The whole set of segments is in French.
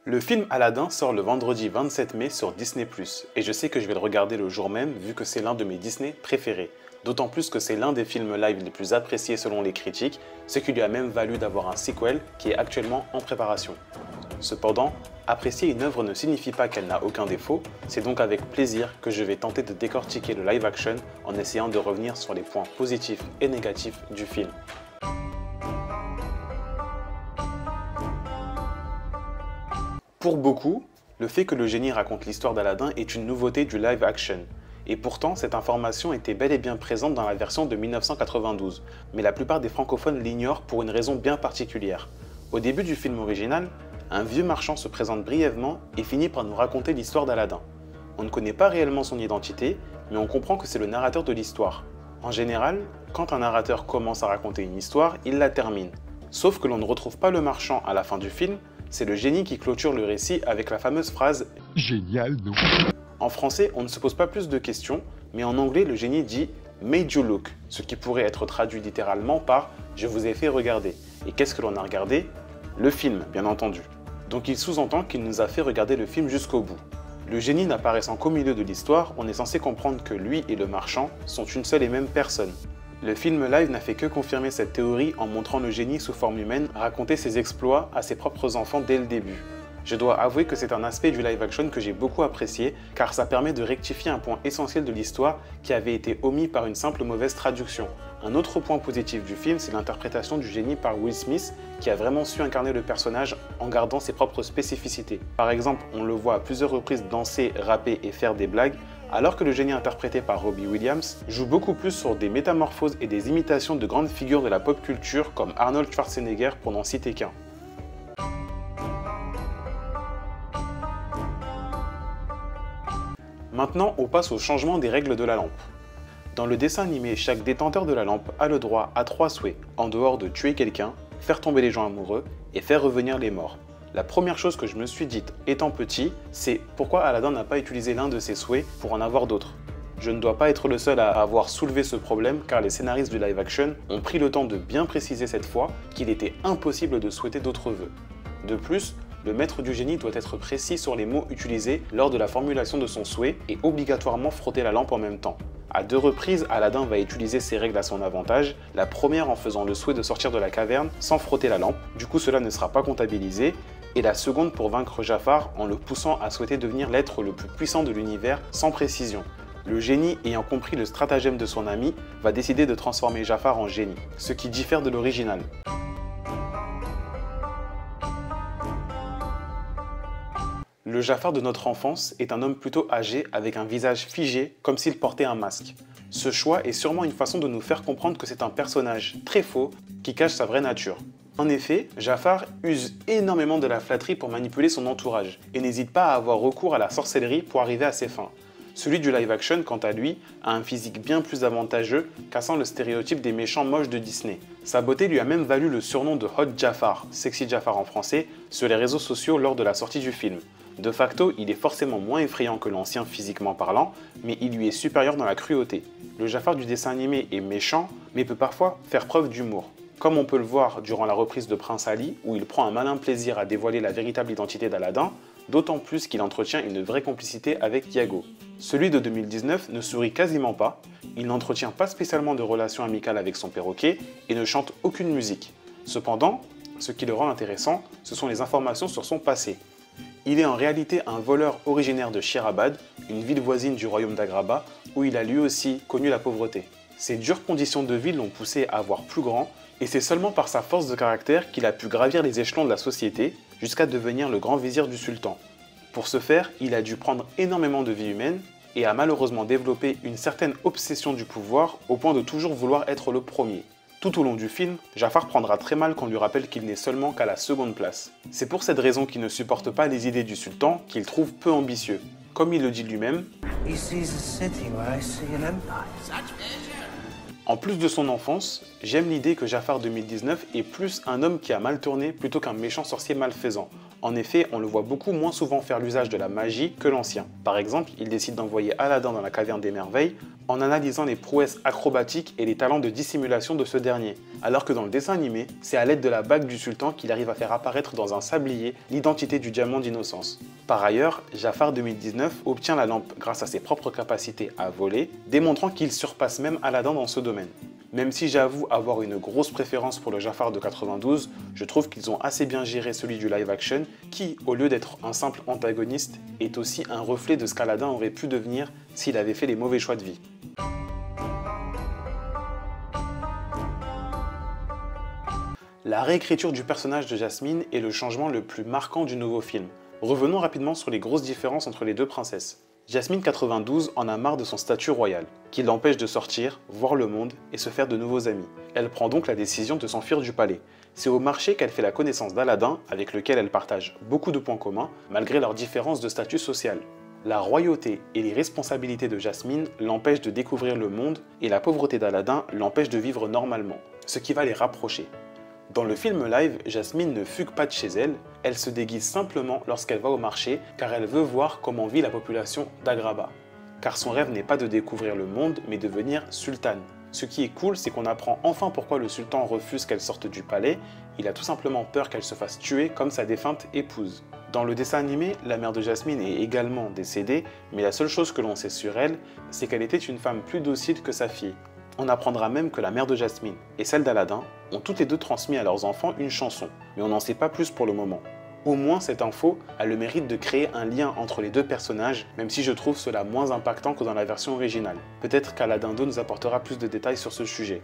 Le film Aladdin sort le vendredi 27 mai sur Disney+, et je sais que je vais le regarder le jour même vu que c'est l'un de mes Disney préférés. D'autant plus que c'est l'un des films live les plus appréciés selon les critiques, ce qui lui a même valu d'avoir un sequel qui est actuellement en préparation. Cependant, apprécier une œuvre ne signifie pas qu'elle n'a aucun défaut, c'est donc avec plaisir que je vais tenter de décortiquer le live action en essayant de revenir sur les points positifs et négatifs du film. Pour beaucoup, le fait que le génie raconte l'histoire d'Aladin est une nouveauté du live action. Et pourtant, cette information était bel et bien présente dans la version de 1992, mais la plupart des francophones l'ignorent pour une raison bien particulière. Au début du film original, un vieux marchand se présente brièvement et finit par nous raconter l'histoire d'Aladin. On ne connaît pas réellement son identité, mais on comprend que c'est le narrateur de l'histoire. En général, quand un narrateur commence à raconter une histoire, il la termine. Sauf que l'on ne retrouve pas le marchand à la fin du film, c'est le génie qui clôture le récit avec la fameuse phrase « Génial, non ?» En français, on ne se pose pas plus de questions, mais en anglais, le génie dit « made you look », ce qui pourrait être traduit littéralement par « je vous ai fait regarder ». Et qu'est-ce que l'on a regardé? Le film, bien entendu. Donc il sous-entend qu'il nous a fait regarder le film jusqu'au bout. Le génie n'apparaissant qu'au milieu de l'histoire, on est censé comprendre que lui et le marchand sont une seule et même personne. Le film live n'a fait que confirmer cette théorie en montrant le génie sous forme humaine raconter ses exploits à ses propres enfants dès le début. Je dois avouer que c'est un aspect du live action que j'ai beaucoup apprécié car ça permet de rectifier un point essentiel de l'histoire qui avait été omis par une simple mauvaise traduction. Un autre point positif du film, c'est l'interprétation du génie par Will Smith qui a vraiment su incarner le personnage en gardant ses propres spécificités. Par exemple, on le voit à plusieurs reprises danser, rapper et faire des blagues, alors que le génie interprété par Robbie Williams joue beaucoup plus sur des métamorphoses et des imitations de grandes figures de la pop culture comme Arnold Schwarzenegger pour n'en citer qu'un. Maintenant, on passe au changement des règles de la lampe. Dans le dessin animé, chaque détenteur de la lampe a le droit à 3 souhaits, en dehors de tuer quelqu'un, faire tomber les gens amoureux et faire revenir les morts. La première chose que je me suis dite étant petit, c'est pourquoi Aladdin n'a pas utilisé l'un de ses souhaits pour en avoir d'autres. Je ne dois pas être le seul à avoir soulevé ce problème car les scénaristes du live action ont pris le temps de bien préciser cette fois qu'il était impossible de souhaiter d'autres vœux. De plus, le maître du génie doit être précis sur les mots utilisés lors de la formulation de son souhait et obligatoirement frotter la lampe en même temps. À 2 reprises, Aladdin va utiliser ces règles à son avantage, la première en faisant le souhait de sortir de la caverne sans frotter la lampe, du coup cela ne sera pas comptabilisé, et la seconde pour vaincre Jafar en le poussant à souhaiter devenir l'être le plus puissant de l'univers sans précision. Le génie, ayant compris le stratagème de son ami, va décider de transformer Jafar en génie, ce qui diffère de l'original. Le Jafar de notre enfance est un homme plutôt âgé avec un visage figé comme s'il portait un masque. Ce choix est sûrement une façon de nous faire comprendre que c'est un personnage très faux qui cache sa vraie nature. En effet, Jafar use énormément de la flatterie pour manipuler son entourage et n'hésite pas à avoir recours à la sorcellerie pour arriver à ses fins. Celui du live action, quant à lui, a un physique bien plus avantageux, cassant le stéréotype des méchants moches de Disney. Sa beauté lui a même valu le surnom de Hot Jafar, Sexy Jafar en français, sur les réseaux sociaux lors de la sortie du film. De facto, il est forcément moins effrayant que l'ancien physiquement parlant, mais il lui est supérieur dans la cruauté. Le Jafar du dessin animé est méchant, mais peut parfois faire preuve d'humour. Comme on peut le voir durant la reprise de Prince Ali, où il prend un malin plaisir à dévoiler la véritable identité d'Aladin, d'autant plus qu'il entretient une vraie complicité avec Iago. Celui de 2019 ne sourit quasiment pas, il n'entretient pas spécialement de relation amicale avec son perroquet et ne chante aucune musique. Cependant, ce qui le rend intéressant, ce sont les informations sur son passé. Il est en réalité un voleur originaire de Shirabad, une ville voisine du royaume d'Agraba, où il a lui aussi connu la pauvreté. Ses dures conditions de vie l'ont poussé à voir plus grand, et c'est seulement par sa force de caractère qu'il a pu gravir les échelons de la société, jusqu'à devenir le grand vizir du sultan. Pour ce faire, il a dû prendre énormément de vie humaine, et a malheureusement développé une certaine obsession du pouvoir, au point de toujours vouloir être le premier. Tout au long du film, Jafar prendra très mal qu'on lui rappelle qu'il n'est seulement qu'à la seconde place. C'est pour cette raison qu'il ne supporte pas les idées du sultan, qu'il trouve peu ambitieux. Comme il le dit lui-même, en plus de son enfance, j'aime l'idée que Jafar 2019 est plus un homme qui a mal tourné plutôt qu'un méchant sorcier malfaisant. En effet, on le voit beaucoup moins souvent faire l'usage de la magie que l'ancien. Par exemple, il décide d'envoyer Aladdin dans la caverne des merveilles en analysant les prouesses acrobatiques et les talents de dissimulation de ce dernier. Alors que dans le dessin animé, c'est à l'aide de la bague du sultan qu'il arrive à faire apparaître dans un sablier l'identité du diamant d'innocence. Par ailleurs, Jafar 2019 obtient la lampe grâce à ses propres capacités à voler, démontrant qu'il surpasse même Aladdin dans ce domaine. Même si j'avoue avoir une grosse préférence pour le Jafar de 92, je trouve qu'ils ont assez bien géré celui du live action qui, au lieu d'être un simple antagoniste, est aussi un reflet de ce qu'Aladin aurait pu devenir s'il avait fait les mauvais choix de vie. La réécriture du personnage de Jasmine est le changement le plus marquant du nouveau film. Revenons rapidement sur les grosses différences entre les deux princesses. Jasmine 92 en a marre de son statut royal, qui l'empêche de sortir, voir le monde et se faire de nouveaux amis. Elle prend donc la décision de s'enfuir du palais. C'est au marché qu'elle fait la connaissance d'Aladin, avec lequel elle partage beaucoup de points communs, malgré leurs différences de statut social. La royauté et les responsabilités de Jasmine l'empêchent de découvrir le monde et la pauvreté d'Aladin l'empêche de vivre normalement, ce qui va les rapprocher. Dans le film live, Jasmine ne fugue pas de chez elle, elle se déguise simplement lorsqu'elle va au marché car elle veut voir comment vit la population d'Agraba. Car son rêve n'est pas de découvrir le monde mais de devenir sultane. Ce qui est cool, c'est qu'on apprend enfin pourquoi le sultan refuse qu'elle sorte du palais, il a tout simplement peur qu'elle se fasse tuer comme sa défunte épouse. Dans le dessin animé, la mère de Jasmine est également décédée, mais la seule chose que l'on sait sur elle, c'est qu'elle était une femme plus docile que sa fille. On apprendra même que la mère de Jasmine et celle d'Aladin ont toutes les deux transmis à leurs enfants une chanson, mais on n'en sait pas plus pour le moment. Au moins cette info a le mérite de créer un lien entre les deux personnages, même si je trouve cela moins impactant que dans la version originale. Peut-être qu'Aladin 2 nous apportera plus de détails sur ce sujet.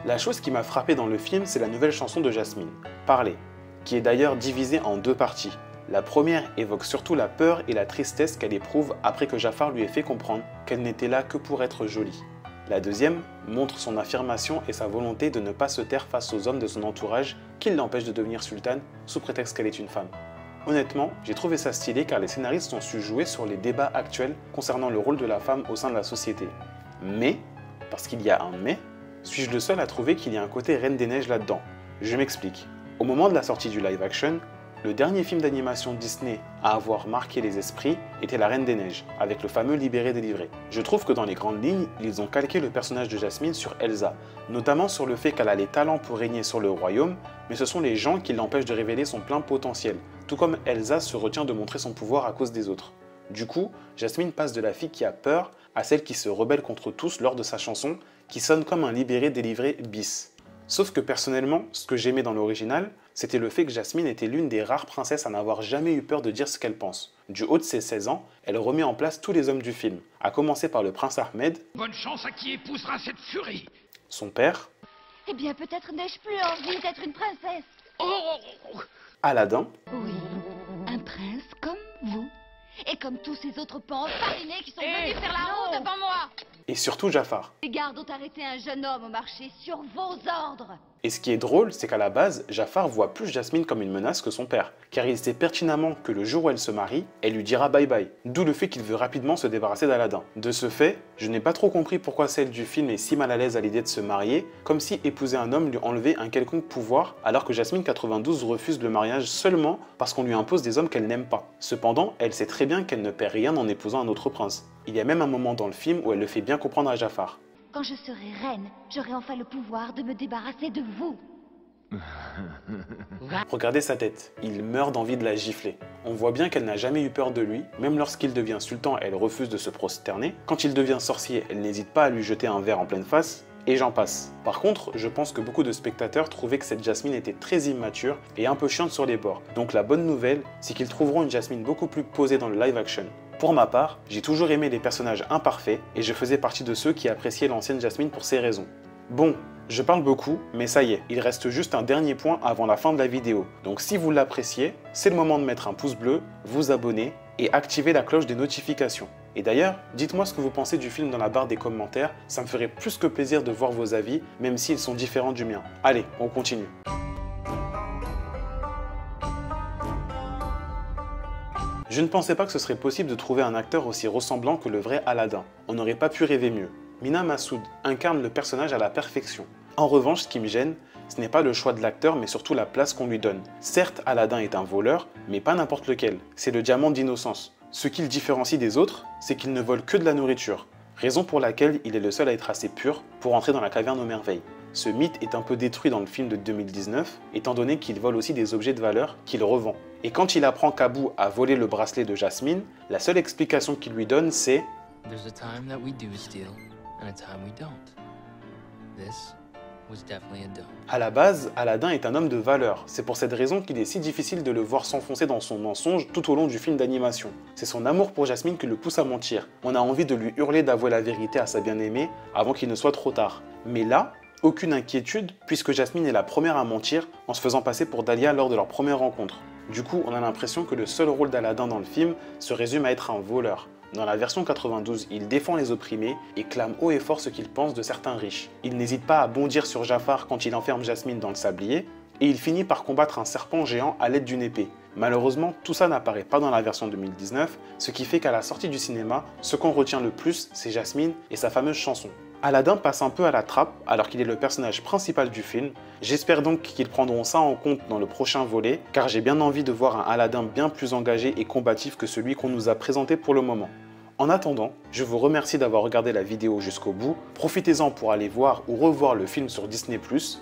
La chose qui m'a frappé dans le film, c'est la nouvelle chanson de Jasmine, Parler, qui est d'ailleurs divisée en deux parties. La première évoque surtout la peur et la tristesse qu'elle éprouve après que Jafar lui ait fait comprendre qu'elle n'était là que pour être jolie. La deuxième montre son affirmation et sa volonté de ne pas se taire face aux hommes de son entourage qui l'empêchent de devenir sultane sous prétexte qu'elle est une femme. Honnêtement, j'ai trouvé ça stylé car les scénaristes ont su jouer sur les débats actuels concernant le rôle de la femme au sein de la société. Mais, parce qu'il y a un mais, suis-je le seul à trouver qu'il y a un côté Reine des Neiges là-dedans? Je m'explique. Au moment de la sortie du live action, le dernier film d'animation Disney à avoir marqué les esprits était La Reine des Neiges, avec le fameux Libéré délivré. Je trouve que dans les grandes lignes, ils ont calqué le personnage de Jasmine sur Elsa, notamment sur le fait qu'elle a les talents pour régner sur le royaume, mais ce sont les gens qui l'empêchent de révéler son plein potentiel, tout comme Elsa se retient de montrer son pouvoir à cause des autres. Du coup, Jasmine passe de la fille qui a peur à celle qui se rebelle contre tous lors de sa chanson, qui sonne comme un Libéré délivré bis. Sauf que personnellement, ce que j'aimais dans l'original, c'était le fait que Jasmine était l'une des rares princesses à n'avoir jamais eu peur de dire ce qu'elle pense. Du haut de ses 16 ans, elle remet en place tous les hommes du film, à commencer par le prince Ahmed, bonne chance à qui épousera cette furie. Son père, Eh bien, peut-être n'ai-je plus envie d'être une princesse. Oh, Aladdin, Oui, un prince comme vous. Et comme tous ces autres pans farinés qui sont venus faire la ronde devant moi. et surtout Jafar. Les gardes ont arrêté un jeune homme au marché sur vos ordres. Et ce qui est drôle, c'est qu'à la base, Jafar voit plus Jasmine comme une menace que son père, car il sait pertinemment que le jour où elle se marie, elle lui dira bye bye, d'où le fait qu'il veut rapidement se débarrasser d'Aladin. De ce fait, je n'ai pas trop compris pourquoi celle du film est si mal à l'aise à l'idée de se marier, comme si épouser un homme lui enlevait un quelconque pouvoir, alors que Jasmine 92 refuse le mariage seulement parce qu'on lui impose des hommes qu'elle n'aime pas. Cependant, elle sait très bien qu'elle ne perd rien en épousant un autre prince. Il y a même un moment dans le film où elle le fait bien comprendre à Jafar. Quand je serai reine, j'aurai enfin le pouvoir de me débarrasser de vous. Regardez sa tête, il meurt d'envie de la gifler. On voit bien qu'elle n'a jamais eu peur de lui, même lorsqu'il devient sultan, elle refuse de se prosterner. Quand il devient sorcier, elle n'hésite pas à lui jeter un verre en pleine face, et j'en passe. Par contre, je pense que beaucoup de spectateurs trouvaient que cette Jasmine était très immature et un peu chiante sur les bords. Donc la bonne nouvelle, c'est qu'ils trouveront une Jasmine beaucoup plus posée dans le live action. Pour ma part, j'ai toujours aimé les personnages imparfaits et je faisais partie de ceux qui appréciaient l'ancienne Jasmine pour ces raisons. Bon, je parle beaucoup, mais ça y est, il reste juste un dernier point avant la fin de la vidéo. Donc si vous l'appréciez, c'est le moment de mettre un pouce bleu, vous abonner et activer la cloche des notifications. Et d'ailleurs, dites-moi ce que vous pensez du film dans la barre des commentaires, ça me ferait plus que plaisir de voir vos avis, même s'ils sont différents du mien. Allez, on continue. Je ne pensais pas que ce serait possible de trouver un acteur aussi ressemblant que le vrai Aladdin. On n'aurait pas pu rêver mieux. Mena Massoud incarne le personnage à la perfection. En revanche, ce qui me gêne, ce n'est pas le choix de l'acteur, mais surtout la place qu'on lui donne. Certes, Aladdin est un voleur, mais pas n'importe lequel. C'est le diamant d'innocence. Ce qui le différencie des autres, c'est qu'il ne vole que de la nourriture. Raison pour laquelle il est le seul à être assez pur pour entrer dans la caverne aux merveilles. Ce mythe est un peu détruit dans le film de 2019, étant donné qu'il vole aussi des objets de valeur qu'il revend. Et quand il apprend qu'Abu a volé le bracelet de Jasmine, la seule explication qu'il lui donne c'est « There's a time that we do steal, and a time we don't. This was definitely a dump. » À la base, Aladdin est un homme de valeur. C'est pour cette raison qu'il est si difficile de le voir s'enfoncer dans son mensonge tout au long du film d'animation. C'est son amour pour Jasmine qui le pousse à mentir. On a envie de lui hurler d'avouer la vérité à sa bien-aimée avant qu'il ne soit trop tard. Mais là, aucune inquiétude puisque Jasmine est la première à mentir en se faisant passer pour Dahlia lors de leur première rencontre. Du coup, on a l'impression que le seul rôle d'Aladdin dans le film se résume à être un voleur. Dans la version 92, il défend les opprimés et clame haut et fort ce qu'il pense de certains riches. Il n'hésite pas à bondir sur Jafar quand il enferme Jasmine dans le sablier, et il finit par combattre un serpent géant à l'aide d'une épée. Malheureusement, tout ça n'apparaît pas dans la version 2019, ce qui fait qu'à la sortie du cinéma, ce qu'on retient le plus, c'est Jasmine et sa fameuse chanson. Aladdin passe un peu à la trappe alors qu'il est le personnage principal du film. J'espère donc qu'ils prendront ça en compte dans le prochain volet, car j'ai bien envie de voir un Aladdin bien plus engagé et combatif que celui qu'on nous a présenté pour le moment. En attendant, je vous remercie d'avoir regardé la vidéo jusqu'au bout. Profitez-en pour aller voir ou revoir le film sur Disney+,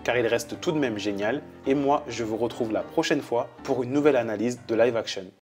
car il reste tout de même génial. Et moi, je vous retrouve la prochaine fois pour une nouvelle analyse de live action.